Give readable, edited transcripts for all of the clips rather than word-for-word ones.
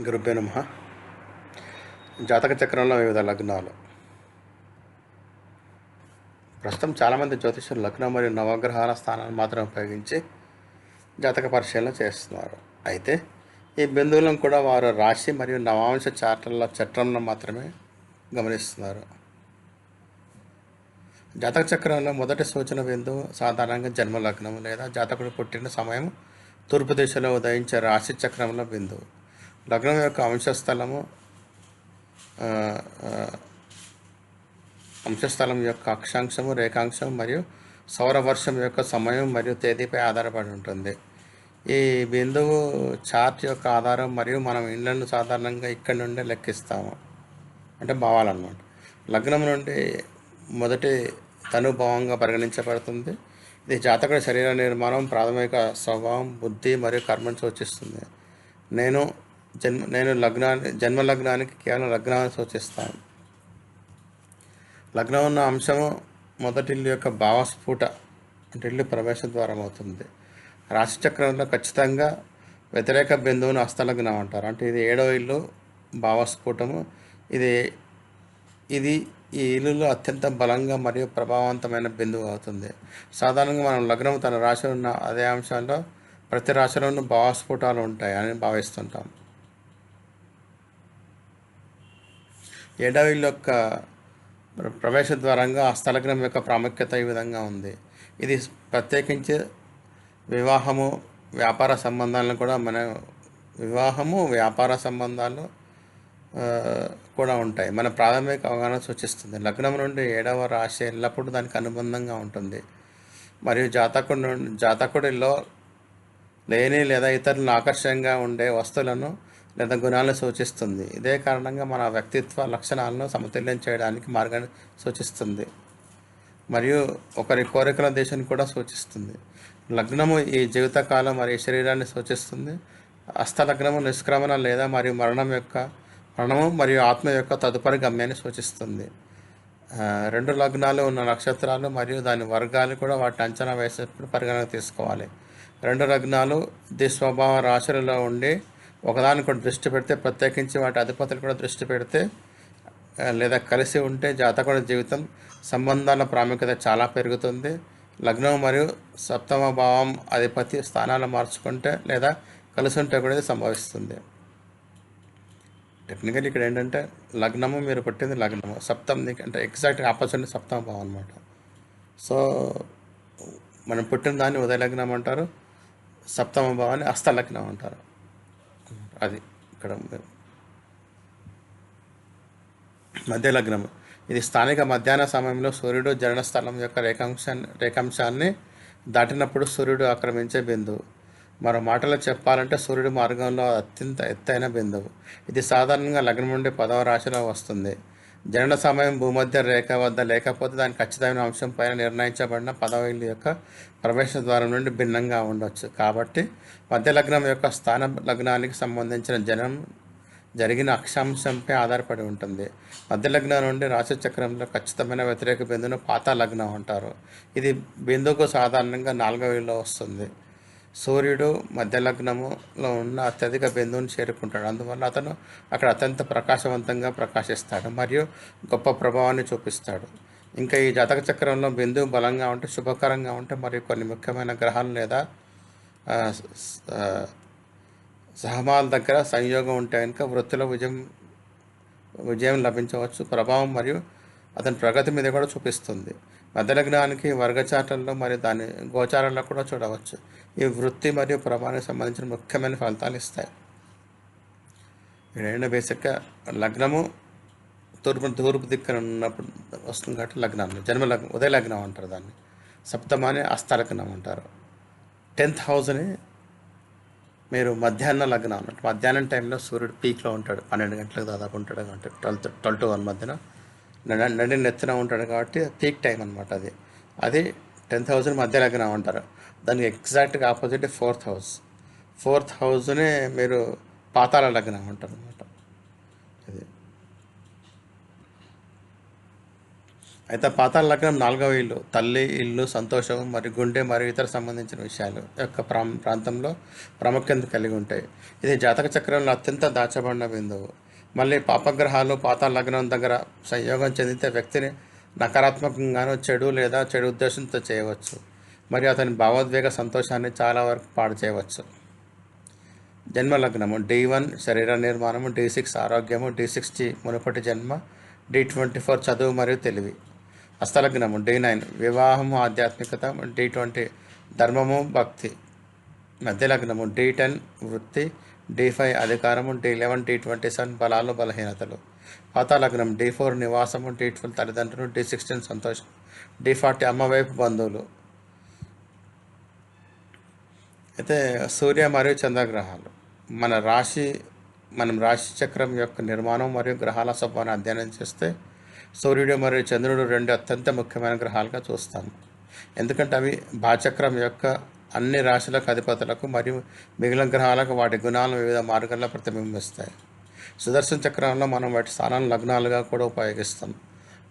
గురుభ్యో నమః. జాతక చక్రంలో వివిధ లగ్నాలు. ప్రస్తుతం చాలామంది జ్యోతిష్యులు లగ్నం మరియు నవగ్రహాల స్థానాన్ని మాత్రం ఉపయోగించి జాతక పరిశీలన చేస్తున్నారు. అయితే ఈ బిందువులను కూడా వారు రాశి మరియు నవాంశ చార్టుల చట్రంలో మాత్రమే గమనిస్తున్నారు. జాతక చక్రంలో మొదటి సూచన బిందువు సాధారణంగా జన్మ లగ్నం లేదా జాతకుడు పుట్టిన సమయం తూర్పు దిశలో ఉదయించే రాశి చక్రంలో బిందువు. లగ్నం యొక్క అంశస్థలం యొక్క అక్షాంశము, రేఖాంశం మరియు సౌరవర్షం యొక్క సమయం మరియు తేదీపై ఆధారపడి ఉంటుంది. ఈ బిందువు చార్ట్ యొక్క ఆధారం మరియు మనం ఇళ్లను సాధారణంగా ఇక్కడి నుండి లెక్కిస్తాము, అంటే భావాలన్నమాట. లగ్నం నుండి మొదటి తనుభావంగా పరిగణించబడుతుంది. ఇది జాతకుడి శరీర నిర్మాణం, ప్రాథమిక స్వభావం, బుద్ధి మరియు కర్మను సూచిస్తుంది. నేను జన్మ లగ్నానికి కేవలం లగ్నాన్ని సూచిస్తాను. లగ్నం ఉన్న అంశము మొదటి ఇల్లు యొక్క భావస్ఫుట, అంటే ఇల్లు ప్రవేశ ద్వారం అవుతుంది. రాశిచక్రంలో ఖచ్చితంగా వ్యతిరేక బిందువును హస్తలగ్నం అంటారు. అంటే ఇది 7వ ఇల్లు భావస్ఫుటము. ఇది ఈ ఇల్లులో అత్యంత బలంగా మరియు ప్రభావవంతమైన బిందువు అవుతుంది. సాధారణంగా మనం లగ్నం తన రాశి ఉన్న అదే అంశాల్లో ప్రతి రాశిలోనూ భావస్ఫుటాలు ఉంటాయి అని భావిస్తుంటాం. 7వ ఇల్లు యొక్క ప్రవేశ ద్వారంగా హస్తలగ్నం యొక్క ప్రాముఖ్యత ఈ విధంగా ఉంది. ఇది ప్రత్యేకించి వివాహము, వ్యాపార సంబంధాలను కూడా వ్యాపార సంబంధాలు కూడా ఉంటాయి. మన ప్రాథమిక అవగాహన సూచిస్తుంది. లగ్నం నుండి 7వ రాశి ఎల్లప్పుడూ దానికి అనుబంధంగా ఉంటుంది మరియు జాతకుడిలో లేని లేదా ఇతరులను ఆకర్షణీయంగా ఉండే వస్తువులను లేదా గుణాలను సూచిస్తుంది. ఇదే కారణంగా మన వ్యక్తిత్వ లక్షణాలను సమతుల్యం చేయడానికి మార్గాన్ని సూచిస్తుంది మరియు ఒకరి కోరికల దిశను కూడా సూచిస్తుంది. లగ్నము ఈ జీవితకాలం మరియు శరీరాన్ని సూచిస్తుంది. హస్తలగ్నము నిష్క్రమణ లేదా మరియు మరణము మరియు ఆత్మ యొక్క తదుపరి గమ్యాన్ని సూచిస్తుంది. 2 లగ్నాలు ఉన్న నక్షత్రాలు మరియు దాని వర్గాలు కూడా వాటిని అంచనా వేసేటప్పుడు పరిగణన తీసుకోవాలి. 2 లగ్నాలు ద్విస్వభావ రాశులలో ఉండి ఒకదానికి కూడా దృష్టి పెడితే, ప్రత్యేకించి వాటి అధిపతులు కూడా దృష్టి పెడితే లేదా కలిసి ఉంటే జాతకుడి జీవితం సంబంధాల ప్రాముఖ్యత చాలా పెరుగుతుంది. లగ్నం మరియు 7వ భావం అధిపతి స్థానాలు మార్చుకుంటే లేదా కలిసి ఉంటే కూడా ఇది సంభవిస్తుంది. టెక్నికల్ ఇక్కడ ఏంటంటే లగ్నము, మీరు పుట్టింది లగ్నము, సప్తమికి అంటే ఎగ్జాక్ట్గా ఆపోజిట్ 7వ భావం అనమాట. సో మనం పుట్టిన దాన్ని ఉదయ లగ్నం అంటారు, 7వ భావాన్ని హస్తలగ్నం అంటారు. అది ఇక్కడ మధ్య లగ్నము. ఇది స్థానిక మధ్యాహ్న సమయంలో సూర్యుడు జనన స్థలం యొక్క రేఖాంశాన్ని దాటినప్పుడు సూర్యుడు ఆక్రమించే బిందువు. మరో మాటలో చెప్పాలంటే సూర్యుడు మార్గంలో అత్యంత ఎత్తైన బిందువు. ఇది సాధారణంగా లగ్నం నుండి 10వ రాశిలో వస్తుంది. జనన సమయం భూమధ్య రేఖ వద్ద లేకపోతే దాని ఖచ్చితమైన అంశం పైన నిర్ణయించబడిన 10వ ఇల్లు యొక్క ప్రవేశ ద్వారం నుండి భిన్నంగా ఉండవచ్చు. కాబట్టి మధ్య లగ్నం యొక్క స్థాన లగ్నానికి సంబంధించిన జనం జరిగిన అక్షాంశంపై ఆధారపడి ఉంటుంది. మధ్య లగ్నం నుండి రాశి చక్రంలో ఖచ్చితమైన వ్యతిరేక బిందువును పాత లగ్నం అంటారు. ఇది బిందువుకు సాధారణంగా 4వ ఇల్లు వస్తుంది. సూర్యుడు మధ్య లగ్నములో ఉన్న అత్యధిక బిందువుని చేరుకుంటాడు. అందువల్ల అతను అక్కడ అత్యంత ప్రకాశవంతంగా ప్రకాశిస్తాడు మరియు గొప్ప ప్రభావాన్ని చూపిస్తాడు. ఇంకా ఈ జాతక చక్రంలో బిందువు బలంగా ఉంటే, శుభకరంగా ఉంటే మరియు కొన్ని ముఖ్యమైన గ్రహాలు లేదా సహమాల దగ్గర సంయోగం ఉంటే కనుక వృత్తిలో విజయం లభించవచ్చు. ప్రభావం మరియు అతని ప్రగతి మీద కూడా చూపిస్తుంది. మధ్య లగ్నానికి వర్గచాటల్లో మరియు దాని గోచారాల్లో కూడా చూడవచ్చు. ఈ వృత్తి మరియు ప్రభావానికి సంబంధించిన ముఖ్యమైన ఫలితాలు ఇస్తాయి. ఇక్కడ బేసిక్గా లగ్నము తూర్పు దిక్కున ఉన్నప్పుడు వస్తుంది కాబట్టి లగ్నాన్ని జన్మ లగ్నం, ఉదయ లగ్నం అంటారు. దాన్ని సప్తమాని హస్తలగ్నం అంటారు. 10th హౌస్ని మీరు మధ్యాహ్న లగ్నం అన్నట్టు. మధ్యాహ్నం టైంలో సూర్యుడు పీక్లో ఉంటాడు, 12 గంటలకు దాదాపు ఉంటాడు కాబట్టి 12 to 1 మధ్యన నడి నెత్తిన ఉంటాడు కాబట్టి పీక్ టైం అనమాట. అది 10th హౌస్ని మధ్య లగ్నం అంటారు. దానికి ఎగ్జాక్ట్గా ఆపోజిట్ 4th హౌస్. 4th హౌస్ని మీరు పాతాళ లగ్నం అంటారు అనమాట. అది అయితే పాతాళ లగ్నం 4వ ఇల్లు తల్లి, ఇల్లు, సంతోషం మరియు గుండె మరియు ఇతర సంబంధించిన విషయాలు యొక్క ప్రాంతంలో ప్రాముఖ్యత కలిగి ఉంటాయి. ఇది జాతక చక్రంలో అత్యంత దాచబడిన బిందువు. మళ్ళీ పాపగ్రహాలు పాతాళ లగ్నం దగ్గర సంయోగం చెందితే వ్యక్తిని నకారాత్మకంగాను చెడు లేదా చెడు ఉద్దేశంతో చేయవచ్చు మరియు అతని భావోద్వేగ సంతోషాన్ని చాలా వరకు పాడు చేయవచ్చు. జన్మలగ్నము D1 శరీర నిర్మాణము, D6 ఆరోగ్యము, D60 మునుపటి జన్మ, D24 చదువు మరియు తెలివి. హస్తలగ్నము D9 వివాహము, ఆధ్యాత్మికత, D20 ధర్మము, భక్తి. మధ్యలగ్నము D10 వృత్తి, D5 అధికారము, D11 D27 బలాలు, బలహీనతలు. పాతాళలగ్నం D4 నివాసము, D12 తల్లిదండ్రులు, D16 సంతోషం, D40 అమ్మవైపు బంధువులు. అయితే సూర్య మరియు చంద్రగ్రహాలు మనం రాశి చక్రం యొక్క నిర్మాణం మరియు గ్రహాల స్వభావాన్ని అధ్యయనం చేస్తే సూర్యుడు మరియు చంద్రుడు 2 అత్యంత ముఖ్యమైన గ్రహాలుగా చూస్తాము. ఎందుకంటే అవి భాచక్రం యొక్క అన్ని రాశులకు అధిపతులకు మరియు మిగిలిన గ్రహాలకు వాటి గుణాలను వివిధ మార్గాల్లో ప్రతిబింబిస్తాయి. సుదర్శన చక్రంలో మనం వాటి స్థానాలను లగ్నాలుగా కూడా ఉపయోగిస్తాం.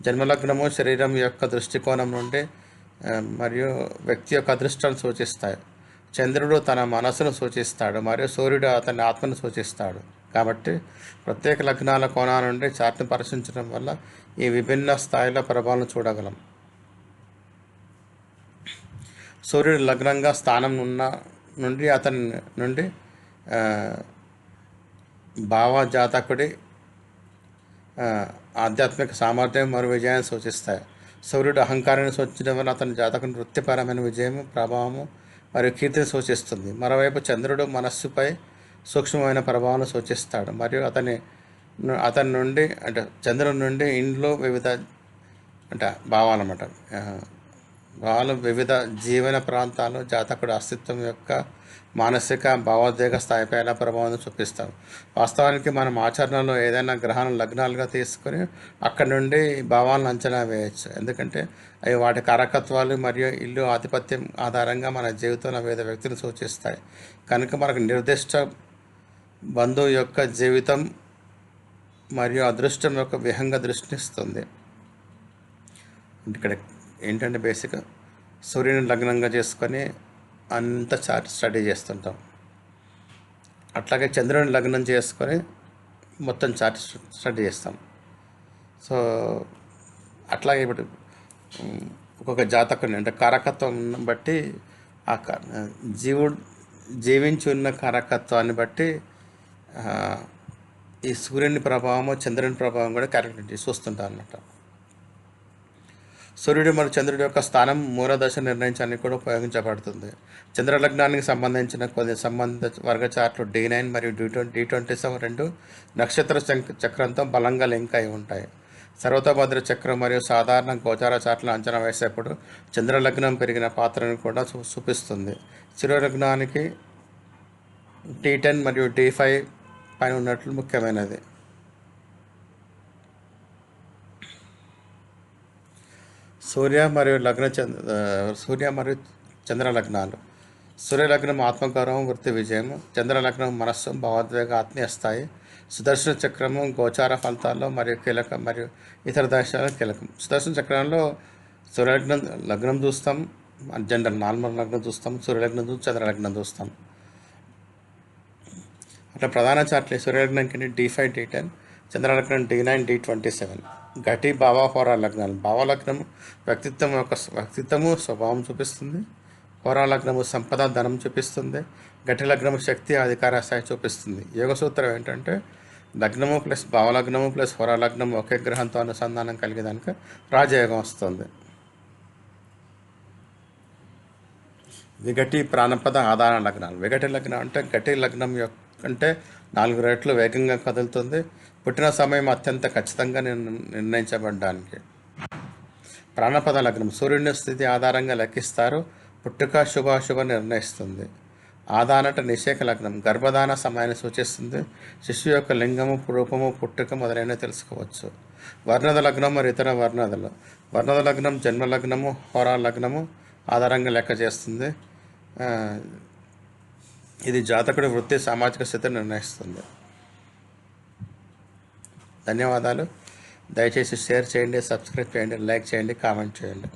జన్మలగ్నము శరీరం యొక్క దృష్టికోణం నుండి మరియు వ్యక్తి యొక్క అదృష్టాన్ని సూచిస్తాయి. చంద్రుడు తన మనసును సూచిస్తాడు మరియు సూర్యుడు అతని ఆత్మను సూచిస్తాడు. కాబట్టి ప్రత్యేక లగ్నాల కోణాల నుండి చార్ట్ను పరిశీలించడం వల్ల ఈ విభిన్న స్థాయిల ప్రభావాలను చూడగలం. సూర్యుడు లగ్నంగా స్థానం నుండి అతని నుండి భావజాతకుడి ఆధ్యాత్మిక సామర్థ్యం మరియు విజయాన్ని సూచిస్తాయి. సూర్యుడు అహంకారాన్ని సూచించడం వల్ల అతని జాతకుని వృత్తిపరమైన విజయము, ప్రభావము మరియు కీర్తిని సూచిస్తుంది. మరోవైపు చంద్రుడు మనస్సుపై సూక్ష్మమైన ప్రభావాన్ని సూచిస్తాడు మరియు అతని నుండి చంద్రుడి నుండి ఇంట్లో వివిధ భావాలన్నమాట. భావాలు వివిధ జీవన ప్రాంతాలు జాతకుడు అస్తిత్వం యొక్క మానసిక భావోద్వేగ స్థాయిపై ఎలా ప్రభావం చూపిస్తాం. వాస్తవానికి మనం ఆచరణలో ఏదైనా గ్రహాలను లగ్నాలుగా తీసుకొని అక్కడి నుండి భావాలను అంచనా వేయచ్చు. ఎందుకంటే అవి వాటి కారకత్వాలు మరియు ఇల్లు ఆధిపత్యం ఆధారంగా మన జీవితంలో వివిధ వ్యక్తులను సూచిస్తాయి. కనుక మనకు నిర్దిష్ట బంధువు యొక్క జీవితం మరియు అదృష్టం యొక్క విహంగ దృష్టినిస్తుంది. ఇక్కడ ఏంటంటే బేసిక్గా సూర్యుని లగ్నంగా చేసుకొని అంత చార్ట్ స్టడీ చేస్తుంటాం. అట్లాగే చంద్రుని లగ్నం చేసుకొని మొత్తం చార్ట్ స్టడీ చేస్తాం. సో అట్లాగే ఇప్పుడు ఒక్కొక్క జాతకుని కారకత్వం బట్టి ఆ జీవించి ఉన్న కారకత్వాన్ని బట్టి ఈ సూర్యుని ప్రభావము, చంద్రుని ప్రభావం కూడా క్యాలిక్యులేట్ చూస్తుంటాం అన్నమాట. సూర్యుడు మరియు చంద్రుడి యొక్క స్థానం మూలదశ నిర్ణయించడానికి కూడా ఉపయోగించబడుతుంది. చంద్రలగ్నానికి సంబంధించిన కొన్ని సంబంధిత వర్గ చార్ట్లు D9 మరియు D27 2 నక్షత్ర చక్రంతో బలంగా లింక్ అయి ఉంటాయి. సర్వతోభద్ర చక్రం మరియు సాధారణ గోచార చార్ట్లను అంచనా వేసేప్పుడు చంద్రలగ్నం పెరిగిన పాత్రను కూడా చూపిస్తుంది. సూర్యలగ్నానికి D10 మరియు D5 పైన ఉన్నట్లు ముఖ్యమైనది. సూర్య మరియు చంద్రలగ్నాలు. సూర్యలగ్నం ఆత్మగౌరవం, వృత్తి విజయము. చంద్రలగ్నం మనస్సు, భావోద్వేగ, ఆత్మీయ స్థాయి. సుదర్శన చక్రము గోచార ఫలితాల్లో మరియు కీలకం మరియు ఇతర దశాలు కీలకం. సుదర్శన చక్రంలో లగ్నం చూస్తాం, జనరల్ నార్మల్ లగ్నం చూస్తాం, సూర్యలగ్నం చూస్తాం, చంద్రలగ్నం చూస్తాం. అట్లా ప్రధాన చార్ట్లు సూర్యలగ్నంకి D5 D10, చంద్రలగ్నం D9 D27. Ghaati భావ హోరా లగ్నాలు. భావలగ్నం వ్యక్తిత్వము స్వభావం చూపిస్తుంది. హోరా లగ్నము సంపద, ధనం చూపిస్తుంది. ఘటి లగ్నము శక్తి, అధికార స్థాయి చూపిస్తుంది. యోగ సూత్రం ఏంటంటే లగ్నము ప్లస్ భావలగ్నము ప్లస్ హోరా లగ్నము ఒకే గ్రహంతో అనుసంధానం కలిగేదానికి రాజయోగం వస్తుంది. విఘటి ప్రాణపద ఆధార లగ్నాలు. విఘటి లగ్నం అంటే ఘటి లగ్నం అంటే 4 రెట్లు వేగంగా కదులుతుంది. పుట్టిన సమయం అత్యంత ఖచ్చితంగా నిర్ణయించబడడానికి. ప్రాణపద లగ్నం సూర్యుని స్థితి ఆధారంగా లెక్కిస్తారు. పుట్టుక శుభాశుభ నిర్ణయిస్తుంది. ఆదానట నిషేక లగ్నం గర్భధాన సమయాన్ని సూచిస్తుంది. శిశువు యొక్క లింగము, రూపము, పుట్టుక మొదలైనవి తెలుసుకోవచ్చు. వర్ణద లగ్నం మరియు ఇతర వర్ణదలు. వర్ణద లగ్నం జన్మలగ్నము, హోరా లగ్నము ఆధారంగా లెక్క చేస్తుంది. ఇది జాతకుడి వృత్తి, సామాజిక స్థితిని నిర్ణయిస్తుంది. ధన్యవాదాలు. దయచేసి షేర్ చేయండి, సబ్స్క్రైబ్ చేయండి, లైక్ చేయండి, కామెంట్ చేయండి.